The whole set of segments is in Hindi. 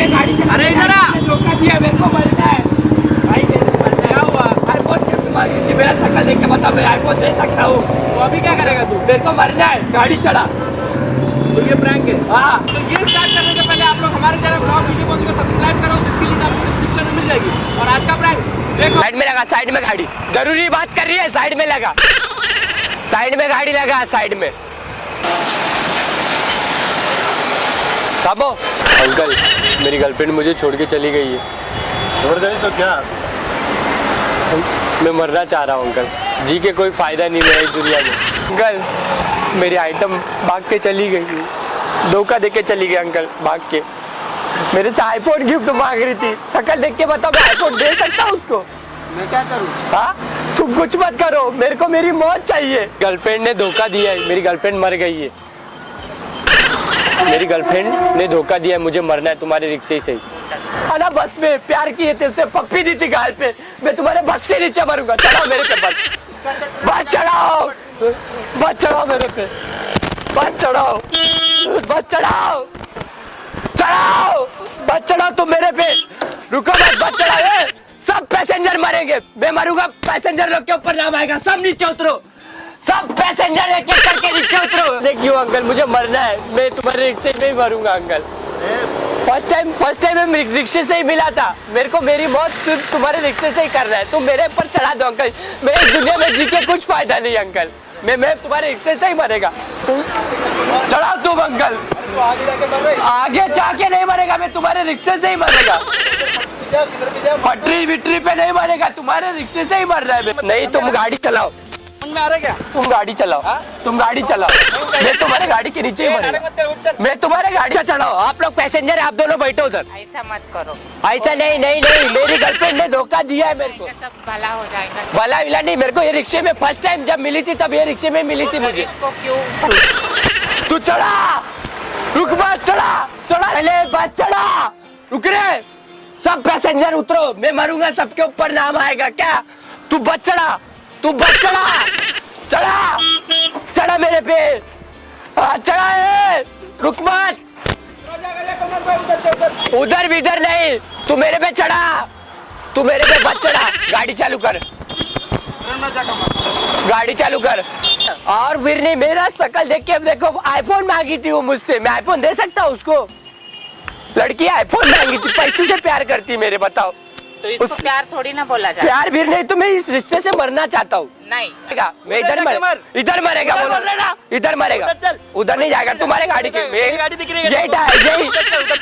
गाड़ी चला। अरे इधर आ। धोखा दिया मेरे को, मरना है भाई, मेरे को मरना है। क्या हुआ? आईफोन गिफ्ट मांगी थी, मेरा शक्ल देख के बता, मैं आईफोन दे सकता हूँ। तो अभी क्या करेगा तू? मेरे को मरना है, गाड़ी चला। तो ये प्रैंक है। हाँ तो ये स्टार्ट करने से पहले आप लोग हमारे चैनल ब्लॉग वीडियो को सब्सक्राइब करो, जिसकी लिंक आपको डिस्क्रिप्शन में मिल जाएगी। और आज का प्रैंक देखो। साइड में लगा, साइड में गाड़ी, जरूरी बात कर रही है, साइड में लगा, साइड में गाड़ी लगा, साइड में। कबो अंकल, मेरी गर्लफ्रेंड मुझे छोड़ के चली गई है। छोड़ गई तो क्या? मैं मरना चाह रहा हूँ अंकल, जी के कोई फायदा नहीं है इस दुनिया में। अंकल मेरी आइटम भाग के चली गई है, धोखा देके चली गई अंकल, भाग के। मेरे से आईफोन गिफ्ट मांग रही थी, शक्ल देख के बताओ मैं आईफोन दे सकता हूँ उसको? मैं क्या करूँ? हाँ तुम कुछ मत करो, मेरे को मेरी मौत चाहिए। गर्लफ्रेंड ने धोखा दिया है, मेरी गर्लफ्रेंड मर गई है। मेरी गर्लफ्रेंड ने धोखा दिया है, मुझे मरना है तुम्हारे रिक्शे से ही। अना बस में प्यार किए थे उससे, पप्पी दी थी गाल पे, मैं तुम्हारे बस के नीचे मरूंगा। चढ़ाओ मेरे पे बस, बस चढ़ाओ, बस चढ़ाओ मेरे पे, बस चढ़ाओ, बस चढ़ाओ, चढ़ाओ, बस चढ़ाओ तुम मेरे पे। रुको बस, बस चढ़ाओ। सब पैसेंजर मरेंगे, मैं मरूंगा, पैसेंजर लोग के ऊपर नाम आएगा, सब नीचे उतरो, सब पैसेंजर एक एक करके नीचे उतरो। देखियो अंकल, मुझे मरना है, मैं तुम्हारे रिक्शे में ही मरूंगा अंकल। फर्स्ट टाइम मैं रिक्शे से ही मिला था, मेरे को मेरी मौत सिर्फ तुम्हारे रिक्शे से ही कर रहा है। तुम मेरे ऊपर चढ़ा दो अंकल, मेरे इस दुनिया में जी के कुछ फायदा नहीं अंकल, मैं तुम्हारे रिक्शे से ही मरेगा। चढ़ाओ तुम अंकल, आगे जाके नहीं मरेगा, मैं तुम्हारे रिक्शे से ही मरेगा। पटरी विटरी पे नहीं मरेगा, तुम्हारे रिक्शे से ही मर रहा है। नहीं तुम गाड़ी चलाओ, में आ रहा क्या? तुम गाड़ी चलाओ, तुम गाड़ी चलाओ, मैं तुम्हारे गाड़ी के नीचे ही मरूंगा, मैं तुम्हारे गाड़ी चलाओ। आप लोग पैसेंजर, आप दोनों बैठो उधर। ऐसा मत करो, ऐसा नहीं नहीं नहीं, मेरी गर्लफ्रेंड ने धोखा दिया है मेरे को। सब भला हो जाएगा। भला विला नहीं, मेरे को ये रिक्शे में फर्स्ट टाइम जब मिली थी तब ये रिक्शे में मिली थी मुझे। को क्यों? तू चढ़ा, रुक मत, चढ़ा, चढ़ा, पहले बात चढ़ा, रुक रे। सब पैसेंजर उतरो, मैं मरूंगा, सबके ऊपर नाम आएगा क्या? तू बच चढ़ा, तू बच चढ़ा, चढ़ा, चढ़ा मेरे पे, चढ़ा है, रुक मत, उधर भी इधर नहीं, तू मेरे पे चढ़ा, तू मेरे पे बच चढ़ा। गाड़ी चालू कर, गाड़ी चालू कर। और फिर नहीं, मेरा शक्ल देख के अब देखो, आईफोन मांगी थी वो मुझसे, मैं आईफोन दे सकता हूँ उसको? लड़की आईफोन मांगी थी, पैसे से प्यार करती मेरे, बताओ। तो इसको प्यार थोड़ी ना बोला जाए। प्यार भी नहीं, तो मैं इस रिश्ते से मरना चाहता हूँ। नहीं, मैं इधर मरेगा, इधर मरेगा, उधर नहीं जाएगा, तुम्हारे गाड़ी के। यही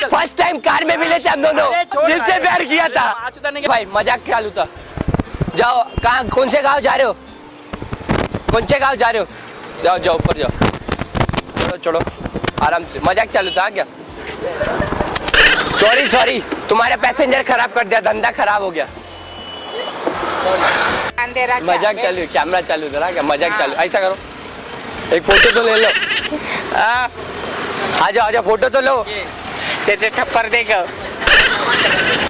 फर्स्ट टाइम कार में मिले थे हम दोनों, दिल से प्यार किया था भाई, मजाक चालू था। जाओ, कहाँ, कौन से गाँव जा रहे हो, कौन से गाँव जा रहे हो? जाओ जाओ ऊपर जाओ, चलो चलो आराम से, मजाक चालू था क्या? सॉरी सॉरी, तुम्हारे पैसेंजर खराब कर दिया, धंधा खराब हो गया। मजाक चालू, कैमरा चालू करा क्या? मजाक चालू, ऐसा करो, एक फोटो तो ले लो। आ जाओ फोटो तो लो, तेरे थप्पड़ देगा।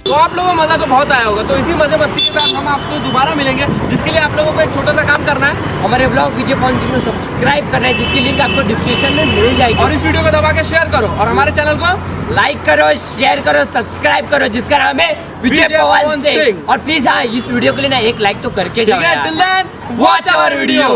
तो आप लोगों को मजा तो बहुत आया होगा, तो इसी मजे मस्ती के साथ हम आपको दोबारा मिलेंगे, जिसके लिए आप लोगों को एक छोटा सा काम करना है, हमारे ब्लॉग विजय पॉइंट को सब्सक्राइब करना है, जिसकी लिंक आपको डिस्क्रिप्शन में मिल जाएगी। और इस वीडियो को दबा के शेयर करो, और हमारे चैनल को लाइक करो, शेयर करो, सब्सक्राइब करो, जिसका नाम है विजय पवन सिंह। और प्लीज हाँ, इस वीडियो के लिए ना एक लाइक तो करके जाओ यार। Till then watch our video.